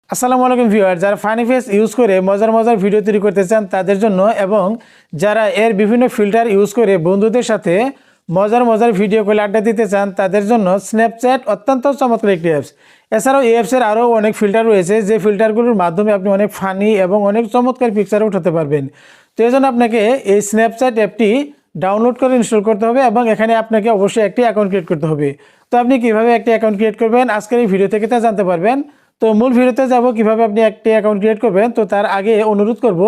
আসসালামু আলাইকুম ভিউয়ার, যারা ফানি ফেস ইউজ করে মজার মজার ভিডিও তৈরি করতে চান তাদের জন্য এবং যারা এর বিভিন্ন ফিল্টার ইউজ করে বন্ধুদের সাথে মজার মজার ভিডিও কলে আড্ডা দিতে চান তাদের জন্য স্ন্যাপচ্যাট অত্যন্ত চমৎকার একটি অ্যাপস। এছাড়াও এই অ্যাপসের আরও অনেক ফিল্টার রয়েছে, যে ফিল্টারগুলোর মাধ্যমে আপনি অনেক ফানি এবং অনেক চমৎকার পিকচার উঠাতে পারবেন। তো এই জন্য আপনাকে এই স্ন্যাপচ্যাট অ্যাপটি ডাউনলোড করে ইনস্টল করতে হবে এবং এখানে আপনাকে অবশ্যই একটি অ্যাকাউন্ট ক্রিয়েট করতে হবে। তো আপনি কীভাবে একটি অ্যাকাউন্ট ক্রিয়েট করবেন আজকের এই ভিডিও থেকে তা জানতে পারবেন। তো মূল ভিডিওতে যাব কিভাবে আপনি একটি অ্যাকাউন্ট ক্রিয়েট করবেন। তো তার আগে অনুরোধ করব,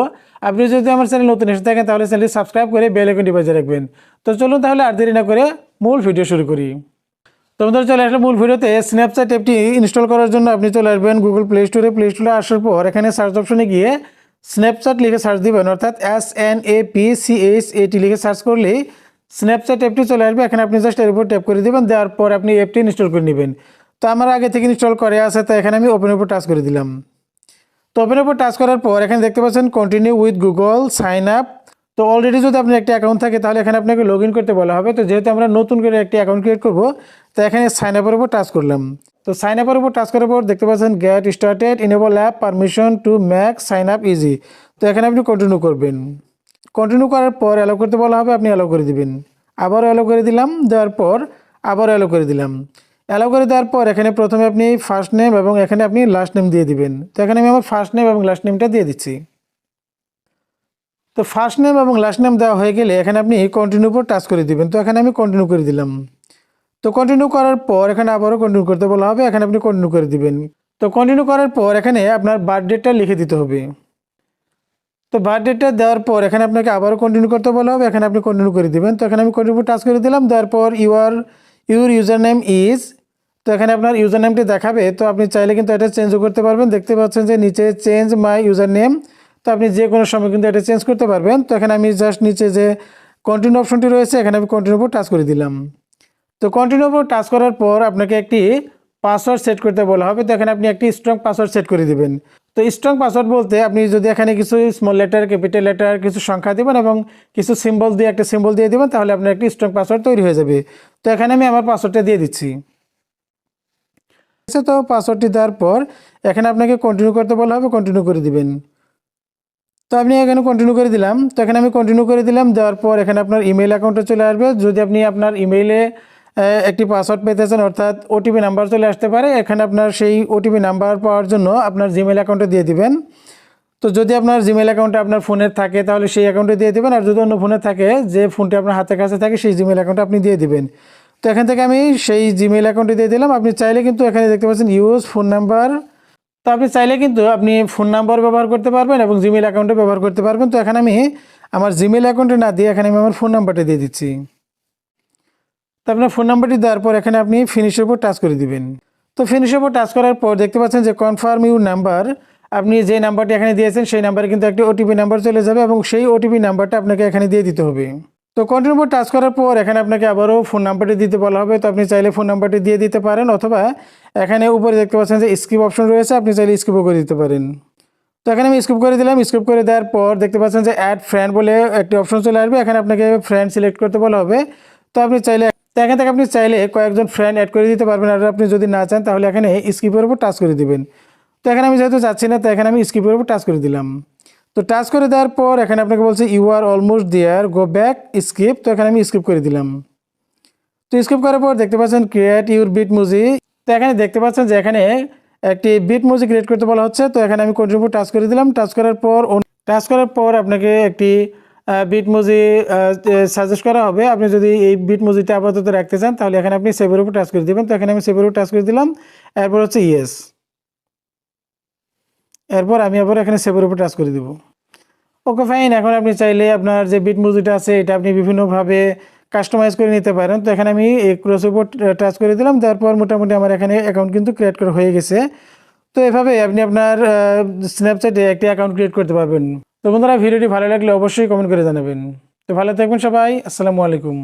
আপনি যদি আমার চ্যানেল নতুন এসে থাকেন তাহলে চ্যানেলটি সাবস্ক্রাইব করে বেল আইকনটি বাজিয়ে রাখবেন। তো চলুন তাহলে আর দেরি না করে মূল ভিডিও শুরু করি। তো আমাদের চলে আসলে মূল ভিডিওতে। স্ন্যাপচ্যাট অ্যাপটি ইনস্টল করার জন্য আপনি চলে আসবেন গুগল প্লে স্টোরে। প্লে স্টোরে আসার পর এখানে সার্চ অপশনে গিয়ে স্ন্যাপচ্যাট লিখে সার্চ দিবেন, অর্থাৎ SNAPCHAT লিখে সার্চ করলেই স্ন্যাপচ্যাট অ্যাপটি চলে আসবে। এখানে আপনি জাস্ট এর উপর ট্যাপ করে দেবেন, দেওয়ার পর আপনি অ্যাপটি ইনস্টল করে নেবেন। তো আমার আগে থেকে ইনস্টল করে আছে, তো এখানে আমি ওপেনের উপর টাচ করে দিলাম। তো ওপেনের উপর টাচ করার পর এখানে দেখতে পাচ্ছেন continue with Google sign up. তো অলরেডি যদি আপনার একটি অ্যাকাউন্ট থাকে তাহলে এখানে আপনাকে লগ ইন করতে বলা হবে। তো যেহেতু আমরা নতুন করে একটি অ্যাকাউন্ট ক্রিয়েট করবো, তো এখানে সাইন আপের উপর টাচ করলাম। তো সাইন আপের উপর টাচ করার পর দেখতে পাচ্ছেন get started, enable app permission to make sign up easy. তো এখানে আপনি কন্টিনিউ করবেন। কন্টিনিউ করার পর অ্যালো করতে বলা হবে, আপনি অ্যালো করে দিবেন। আবারও অ্যালো করে দিলাম, দেওয়ার পর আবারও অ্যালো করে দিলাম। অ্যালো করে দেওয়ার পর এখানে প্রথমে আপনি ফার্স্ট নেম এবং এখানে আপনি লাস্ট নেম দিয়ে দিবেন। তো এখানে আমি আমার ফার্স্ট নেম এবং লাস্ট নেমটা দিয়ে দিচ্ছি। তো ফার্স্ট নেম এবং লাস্ট নেম দেওয়া হয়ে গেলে এখানে আপনি কন্টিনিউ উপর টাচ করে দিবেন। তো এখানে আমি কন্টিনিউ করে দিলাম। তো কন্টিনিউ করার পর এখানে আবারও কন্টিনিউ করতে বলা হবে, এখানে আপনি কন্টিনিউ করে দিবেন। তো কন্টিনিউ করার পর এখানে আপনার বার্থ ডেটটা লিখে দিতে হবে। তো বার্থ ডেটটা দেওয়ার পর এখানে আপনাকে আবারও কন্টিনিউ করতে বলা হবে, এখানে আপনি কন্টিনিউ করে দিবেন। তো এখানে আমি কন্টিনিউ টাচ করে দিলাম, দেওয়ার পর ইউর ইউজার নেম ইজ। তো এখানে আপনার ইউজার নেমটি দেখাবে, তো আপনি চাইলে কিন্তু এটা চেঞ্জও করতে পারবেন। দেখতে পাচ্ছেন যে নিচে চেঞ্জ মাই ইউজার নেম। তো আপনি যে কোনো সময় কিন্তু এটা চেঞ্জ করতে পারবেন। তো এখানে আমি জাস্ট নিচে যে কন্টিনিউ অপশনটি রয়েছে এখানে আমি কন্টিনিউ উপর টাচ করে দিলাম। তো কন্টিনিউ উপর টাচ করার পর আপনাকে একটি পাসওয়ার্ড সেট করতে বলা হবে। তো এখানে আপনি একটি স্ট্রং পাসওয়ার্ড সেট করে দিবেন। তো স্ট্রং পাসওয়ার্ড বলতে আপনি যদি এখানে কিছু স্মল লেটার, ক্যাপিটাল লেটার, কিছু সংখ্যা দেবেন এবং কিছু সিম্বল দিয়ে একটা সিম্বল দিয়ে দেবেন, তাহলে আপনার একটি স্ট্রং পাসওয়ার্ড তৈরি হয়ে যাবে। তো এখানে আমি আমার পাসওয়ার্ডটা দিয়ে দিচ্ছি। তো পাসওয়ার্ডটি দেওয়ার পর এখানে আপনাকে কন্টিনিউ করতে বলা হবে, কন্টিনিউ করে দিবেন। তো আপনি এখানে কন্টিনিউ করে দিলাম। তো এখানে আমি কন্টিনিউ করে দিলাম, দেওয়ার পর এখানে আপনার ইমেল অ্যাকাউন্টে চলে আসবে। যদি আপনি আপনার ইমেইলে একটি পাসওয়ার্ড পেতে চান, অর্থাৎ ওটিপি নাম্বার চলে আসতে পারে, এখানে আপনার সেই ওটিপি নাম্বার পাওয়ার জন্য আপনার জিমেল অ্যাকাউন্টে দিয়ে দিবেন। তো যদি আপনার জিমেল অ্যাকাউন্টে আপনার ফোনে থাকে তাহলে সেই অ্যাকাউন্টে দিয়ে দেবেন, আর যদি অন্য ফোনে থাকে, যে ফোনটি আপনার হাতের কাছে থাকে, সেই জিমেল অ্যাকাউন্টে আপনি দিয়ে দিবেন। তো এখান থেকে আমি সেই জিমেল অ্যাকাউন্টে দিয়ে দিলাম। আপনি চাইলে কিন্তু এখানে দেখতে পাচ্ছেন ইউজ ফোন নাম্বার। তো আপনি চাইলে কিন্তু আপনি ফোন নাম্বার ব্যবহার করতে পারবেন এবং জিমেল অ্যাকাউন্টে ব্যবহার করতে পারবেন। তো এখানে আমি আমার জিমেল অ্যাকাউন্টে না দিয়ে এখানে আমি আমার ফোন নাম্বারটা দিয়ে দিচ্ছি। তো আপনার ফোন নাম্বারটি দেওয়ার পর এখানে আপনি ফিনিশের উপর টাচ করে দিবেন। তো ফিনিশের উপর টাচ করার পর দেখতে পাচ্ছেন যে কনফার্ম ইউর নাম্বার। আপনি যে নাম্বারটি এখানে দিয়েছেন সেই নাম্বারে কিন্তু একটি ওটিপি নাম্বার চলে যাবে এবং সেই ওটিপি নাম্বারটা আপনাকে এখানে দিয়ে দিতে হবে। তো কন্টিনিউ উপর টাচ করার পর এখানে আপনাকে আবারও ফোন নাম্বারটি দিতে বলা হবে। তো আপনি চাইলে ফোন নাম্বারটি দিয়ে দিতে পারেন, অথবা এখানে উপরে দেখতে পাচ্ছেন যে স্কিপ অপশন রয়েছে, আপনি চাইলে স্কিপও করে দিতে পারেন। তো এখানে আমি স্কিপ করে দিলাম। স্কিপ করে দেওয়ার পর দেখতে পাচ্ছেন যে অ্যাড ফ্রেন্ড বলে একটি অপশন চলে আসবে, এখানে আপনাকে ফ্রেন্ড সিলেক্ট করতে বলা হবে। তো আপনি চাইলে এখান থেকে আপনি চাইলে কয়েকজন ফ্রেন্ড অ্যাড করে দিতে পারবেন, আর আপনি যদি না চান তাহলে এখানে স্কিপের উপর টাচ করে দিবেন। তো এখানে আমি যেহেতু যাচ্ছি না, তো এখানে আমি স্কিপের উপর টাচ করে দিলাম। তো টাচ করে দেওয়ার পর এখানে আপনাকে বলছে you are almost there, go back skip. তো এখানে আমি স্কিপ করে দিলাম। তো স্কিপ করার পর দেখতে পাচ্ছেন ক্রিয়েট ইউর বিট মিউজিক। তো এখানে দেখতে পাচ্ছেন যে এখানে একটি বিট মিউজিক ক্রিয়েট করতে বলা হচ্ছে। তো এখানে আমি কন্টিনিউ টাচ করে দিলাম। টাচ করার পর আপনাকে একটি বিট মিউজিক সাজেস্ট করা হবে। আপনি যদি এই বিট মিউজিকটা আপাতত রাখতে চান তাহলে এখানে আপনি সেভের উপর টাচ করে দেবেন। তো এখানে আমি সেভের উপর টাচ করে দিলাম, এরপর হচ্ছে ইয়েস। এরপর আমি আবার এখানে সেভের উপর টাচ করে দেব। Okay fine. এখন আপনি চাইলে আপনার যে বিট মিউজিকটা আছে এটা আপনি বিভিন্নভাবে কাস্টমাইজ করে নিতে পারেন। তো এখানে আমি এই ক্রসের উপর টাচ করে দিলাম, তারপর মোটামুটি আমার এখানে অ্যাকাউন্ট কিন্তু ক্রিয়েট করা হয়ে গেছে। তো এভাবে আপনি আপনার স্ন্যাপচ্যাটে একটি অ্যাকাউন্ট ক্রিয়েট করতে পারবেন। তো বন্ধুরা, ভিডিওটি ভালো লাগলে অবশ্যই কমেন্ট করে জানাবেন। তো ভালো থাকবেন সবাই। আসসালামু আলাইকুম।